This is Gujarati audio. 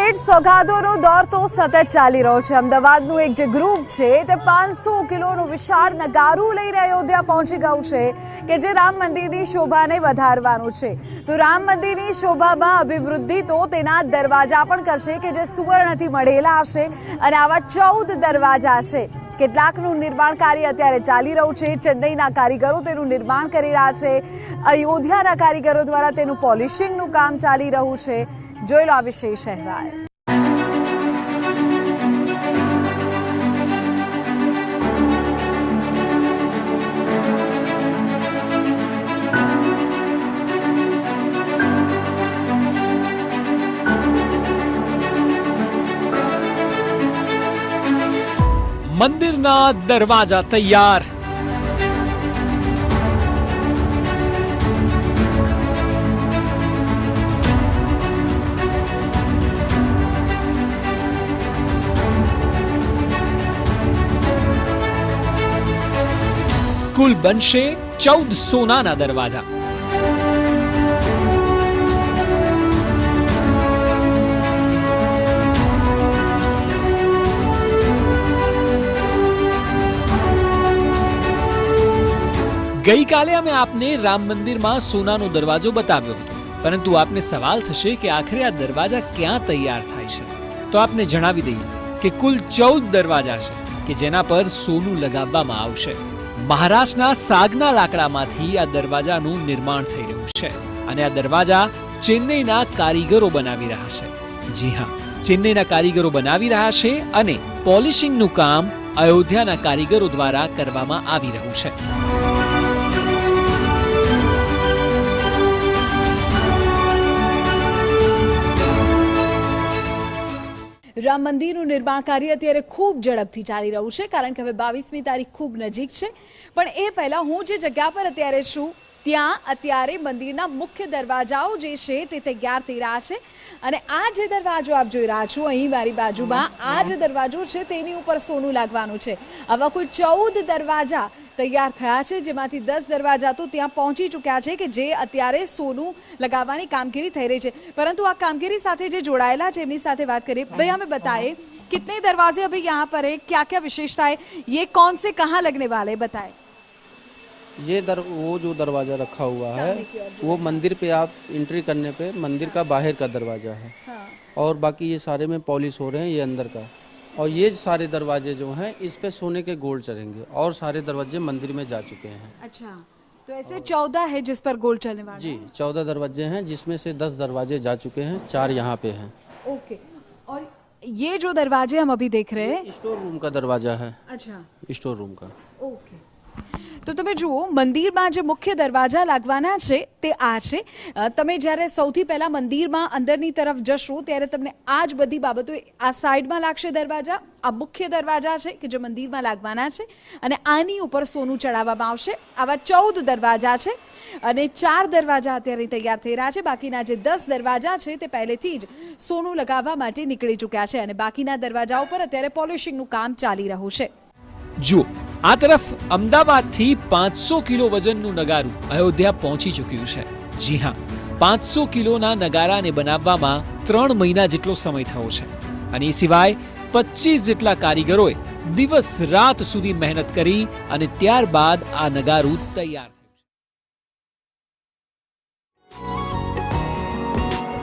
ભેટ સોગાદોનો દોર તો સતત ચાલી રહ્યો છે। અમદાવાદનું એક જે ગ્રુપ છે તે 500 કિલોનું વિશાળ નગારું લઈને અયોધ્યા પહોંચી ગયું છે કે જે રામ મંદિરની શોભાને વધારવાનું છે। તો રામ મંદિરની શોભામાં અભિવૃદ્ધિ તો તેના દરવાજા પણ કરશે કે જે સુવર્ણથી મઢેલા હશે અને આવા 14 દરવાજા છે। કેટલાકનું નિર્માણ કાર્ય અત્યારે ચાલી રહ્યું છે। ચેન્નઈના કારીગરો તેનું નિર્માણ કરી રહ્યા છે। અયોધ્યાના કારીગરો દ્વારા તેનું પોલિશિંગનું કામ ચાલી રહ્યું છે। જોઈ લો આ વિશેષ અહેવાલ। મંદિરના દરવાજા તૈયાર। કુલ બનશે 14 સોનાના દરવાજા। ગઈકાલે અમે આપને રામ મંદિરમાં સોનાનો દરવાજો બતાવ્યો હતો, પરંતુ આપને સવાલ થશે કે આખરે આ દરવાજા ક્યાં તૈયાર થાય છે। તો આપને જણાવી દઈએ કે કુલ 14 દરવાજા છે કે જેના પર સોનું લગાવવામાં આવશે। મહારાષ્ટ્રના સાગના લાકડામાંથી આ દરવાજાનું નિર્માણ થઈ રહ્યું છે અને આ દરવાજા ચેન્નઈના કારીગરો બનાવી રહ્યા છે। જી હા, ચેન્નઈના કારીગરો બનાવી રહ્યા છે અને પોલિશિંગનું કામ અયોધ્યાના કારીગરો દ્વારા કરવામાં આવી રહ્યું છે। રામ મંદિરનું નિર્માણ કાર્ય અત્યારે ખૂબ ઝડપથી ચાલી રહ્યું છે, કારણ કે હવે 22મી તારીખ ખૂબ નજીક છે। પણ એ પહેલા હું જે જગ્યા પર અત્યારે છું ત્યાં અત્યારે મંદિરના મુખ્ય દરવાજાઓ જે છે તે તૈયાર થઈ રહ્યા છે અને આ જે દરવાજો આપ જોઈ રહ્યા છો અહીં મારી બાજુમાં, આ જે દરવાજો છે તેની ઉપર સોનું લાગવાનું છે। આવા કુલ 14 દરવાજા તૈયાર થયા છે, જેમાંથી 10 દરવાજા તો ત્યાં પહોંચી ચૂક્યા છે કે જે અત્યારે સોનું લગાવવાની કામગીરી થઈ રહી છે। પરંતુ આ कामगिरी साथ જે જોડાયેલા છે એમની સાથે વાત કરીએ। भैया हमें बताए कितने दरवाजे अभी यहाँ पर है, क्या क्या विशेषता है, ये कौन से कहाँ लगने वाले, बताएं। वो जो दरवाजा रखा हुआ है वो मंदिर पे आप एंट्री करने पे मंदिर का बाहर का दरवाजा है। हाँ। और बाकी ये सारे में पॉलिश हो रहे हैं, ये अंदर का। और ये सारे दरवाजे जो हैं इस पे सोने के गोल्ड चढ़ेंगे और सारे दरवाजे मंदिर में जा चुके हैं। अच्छा, तो ऐसे 14 है जिस पर गोल्ड चलने वाला? जी, 14 दरवाजे हैं जिसमें से 10 दरवाजे जा चुके हैं, 4 यहाँ पे हैं। ओके, और ये जो दरवाजे हम अभी देख रहे हैं स्टोर रूम का दरवाजा है। अच्छा, स्टोर रूम का। ओके, તો તમે જુઓ મંદિરમાં જે મુખ્ય દરવાજા લાગવાના છે તે આ છે। તમે જ્યારે સૌથી પહેલા મંદિરમાં અંદરની તરફ જશો ત્યારે તમને આ જ બધી બાબતો આ સાઈડમાં લાગશે દરવાજા। આ મુખ્ય દરવાજા છે કે જે મંદિરમાં લાગવાના છે અને આની ઉપર સોનું ચડાવવામાં આવશે। આવા 14 દરવાજા છે અને 4 દરવાજા અત્યારે તૈયાર થઈ રહ્યા છે। બાકીના જે 10 દરવાજા છે તે પહેલેથી જ સોનું લગાવવા માટે નીકળી ચૂક્યા છે અને બાકીના દરવાજાઓ પર અત્યારે પોલિશિંગનું કામ ચાલી રહ્યું છે। જુઓ, આ તરફ અમદાવાદથી 500 કિલો વજનનું નગારું અયોધ્યા પહોંચી ચૂક્યું છે। જી હા, 500 કિલોના નગારાને બનાવવામાં 3 મહિના જેટલો સમય થયો છે અને એ સિવાય 25 જેટલા કારીગરોએ દિવસ રાત સુધી મહેનત કરી અને ત્યારબાદ આ નગારું તૈયાર